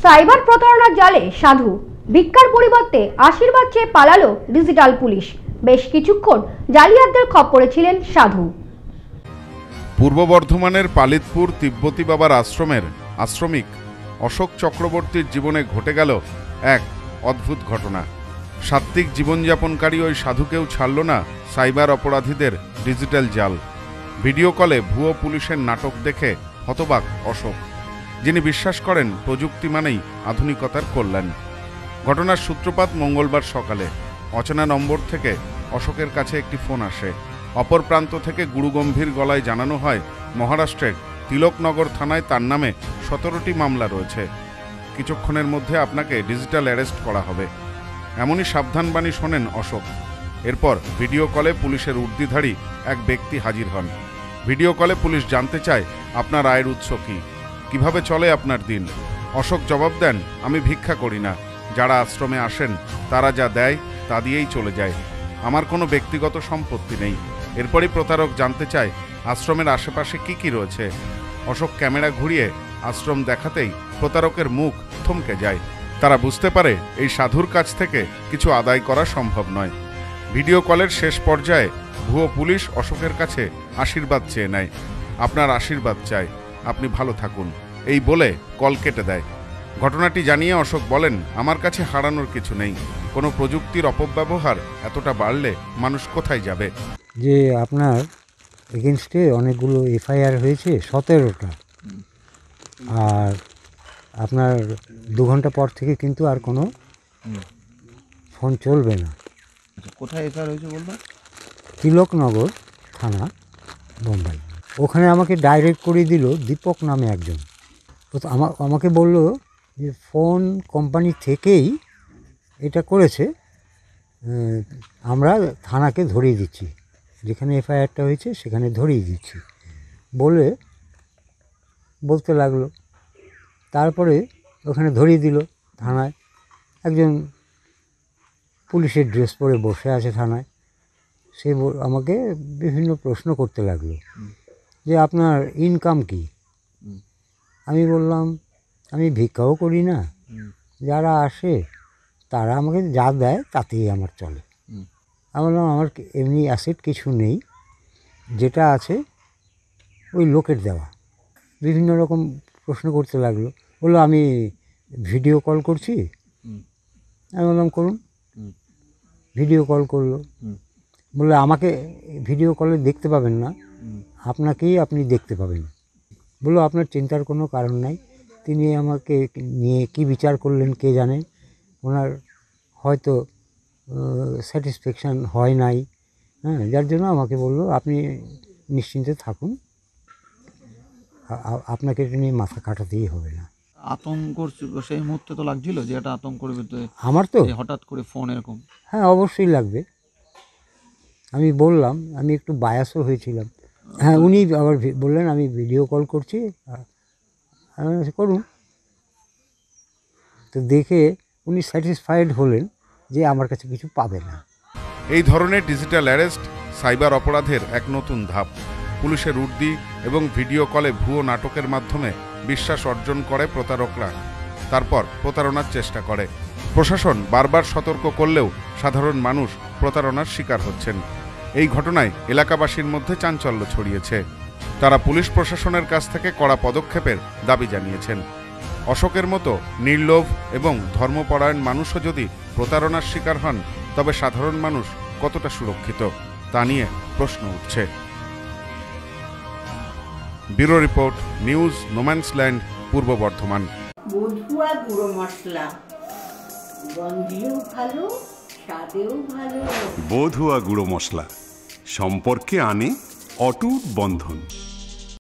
Cyber প্রতারণার জালে সাধু, ভিক্ষার পরিবর্তে আশীর্বাদ চেয়ে পালালো ডিজিটাল পুলিশ। বেশ কিছুক্ষণ জালিয়াতদের খপ্পরে ছিলেন সাধু। পূর্ব বর্ধমানের পালিতপুর তিব্বতী বাবার আশ্রমের আশ্রমিক অশোক চক্রবর্তীর জীবনে ঘটে গেল এক অদ্ভুত ঘটনা। সাত্ত্বিক জীবনযাপনকারী ওই সাধুকেও ছাড়ল না সাইবার অপরাধীদের ডিজিটাল জাল। ভিডিও কলে ভুয়ো পুলিশের নাটক দেখে হতবাক অশোক, যিনি বিশ্বাস করেন প্রযুক্তি মানেই আধুনিকতার কল্যাণ। ঘটনার সূত্রপাত মঙ্গলবার সকালে। অচেনা নম্বর থেকে অশোকের কাছে একটি ফোন আসে। অপর প্রান্ত থেকে গুরুগম্ভীর গলায় জানানো হয় মহারাষ্ট্রের তিলকনগর থানায় তার নামে 17টি মামলা রয়েছে। কিছুক্ষণের মধ্যে আপনাকে ডিজিটাল অ্যারেস্ট করা হবে, এমনই সাবধানবাণী শোনেন অশোক। এরপর ভিডিও কলে পুলিশের উর্দিধারী এক ব্যক্তি হাজির হন। ভিডিও কলে পুলিশ জানতে চায় আপনার আয়ের উৎস কী, কিভাবে চলে আপনার দিন। অশোক জবাব দেন, আমি ভিক্ষা করি না, যারা আশ্রমে আসেন তারা যা দেয় তা দিয়েই চলে যায়, আমার কোনো ব্যক্তিগত সম্পত্তি নেই। এরপরই প্রতারক জানতে চায় আশ্রমের আশেপাশে কি কি রয়েছে। অশোক ক্যামেরা ঘুরিয়ে আশ্রম দেখাতেই প্রতারকের মুখ থমকে যায়। তারা বুঝতে পারে এই সাধুর কাছ থেকে কিছু আদায় করা সম্ভব নয়। ভিডিও কলের শেষ পর্যায়ে ভুয়ো পুলিশ অশোকের কাছে আশীর্বাদ চেয়ে নেয়। আপনার আশীর্বাদ চাই, আপনি ভালো থাকুন, এই বলে কল কেটে দেয়। ঘটনাটি জানিয়ে অশোক বলেন, আমার কাছে হারানোর কিছু নেই, কোনো প্রযুক্তির অপব্যবহার এতটা বাড়লে মানুষ কোথায় যাবে। যে আপনার এগেনস্টে অনেকগুলো এফআইআর হয়েছে, 17টা, আর আপনার 2 ঘন্টা পর থেকে কিন্তু আর কোনো ফোন চলবে না। কোথায় এফআইআর হয়েছে বলবেন? তিলকনগর থানা, বোম্বাই। ওখানে আমাকে ডাইরেক্ট করে দিল দীপক নামে একজন। আমাকে বলল যে ফোন কোম্পানি থেকেই এটা করেছে, আমরা থানাকে ধরিয়ে দিচ্ছি, যেখানে এফআইআরটা হয়েছে সেখানে ধরিয়ে দিচ্ছি বলতে লাগলো। তারপরে ওখানে ধরিয়ে দিল থানায়। একজন পুলিশের ড্রেস পরে বসে আছে থানায়। সে আমাকে বিভিন্ন প্রশ্ন করতে লাগলো যে আপনার ইনকাম কি। আমি বললাম আমি ভিক্ষাও করি না, যারা আসে তারা আমাকে যা দেয় তাতেই আমার চলে। আমি বললাম আমার এমনি অ্যাসেট কিছু নেই, যেটা আছে ওই লোকের দেওয়া। বিভিন্ন রকম প্রশ্ন করতে লাগলো। বললো আমি ভিডিও কল করছি। আমি বললাম করুন। ভিডিও কল করলো। বললো আমাকে ভিডিও কলে দেখতে পাবেন না, আপনাকেই আপনি দেখতে পাবেন। বললো আপনার চিন্তার কোনো কারণ নাই, তিনি আমাকে নিয়ে কি বিচার করলেন কে জানে, ওনার হয়তো স্যাটিসফ্যাকশান হয় নাই, যার জন্য আমাকে বললো আপনি নিশ্চিন্তে থাকুন, আপনাকে এটা নিয়ে মাথা কাটাতেই হবে না। আতঙ্ক সেই মুহূর্তে তো লাগছিল যে এটা আতঙ্কের ভিতরে আমার তো হঠাৎ করে ফোন এরকম। হ্যাঁ, অবশ্যই লাগবে। আমি বললাম আমি একটু বায়াসও হয়েছিলাম। হ্যাঁ, উনি আবার বললেন আমি ভিডিও কল করছি, করুন। তো দেখে উনি স্যাটিসফাইড হলেন যে আমার কাছে কিছু পাবে না। এই ধরনের ডিজিটাল অ্যারেস্ট সাইবার অপরাধের এক নতুন ধাপ। পুলিশের উর্দি এবং ভিডিও কলে ভুয়ো নাটকের মাধ্যমে বিশ্বাস অর্জন করে প্রতারকরা, তারপর প্রতারণার চেষ্টা করে। প্রশাসন বারবার সতর্ক করলেও সাধারণ মানুষ প্রতারণার শিকার হচ্ছেন। এই ঘটনায় এলাকাবাসীর মধ্যে চাঞ্চল্য ছড়িয়েছে। তারা পুলিশ প্রশাসনের কাছ থেকে কড়া পদক্ষেপের দাবি জানিয়েছেন। অশোকের মতো নির্লোভ এবং ধর্মপরায়ণ মানুষও যদি প্রতারণার শিকার হন, তবে সাধারণ মানুষ কতটা সুরক্ষিত তা নিয়ে প্রশ্ন উঠছে। ব্যুরো রিপোর্ট, নিউজ নোম্যান্সল্যান্ড, পূর্ব বর্ধমান। বধুয়া গুঁড়ো মশলা, গন্ধেও ভালো, স্বাদেও ভালো। বধুয়া গুঁড়ো মশলা সম্পর্কে আনে অটুট বন্ধন।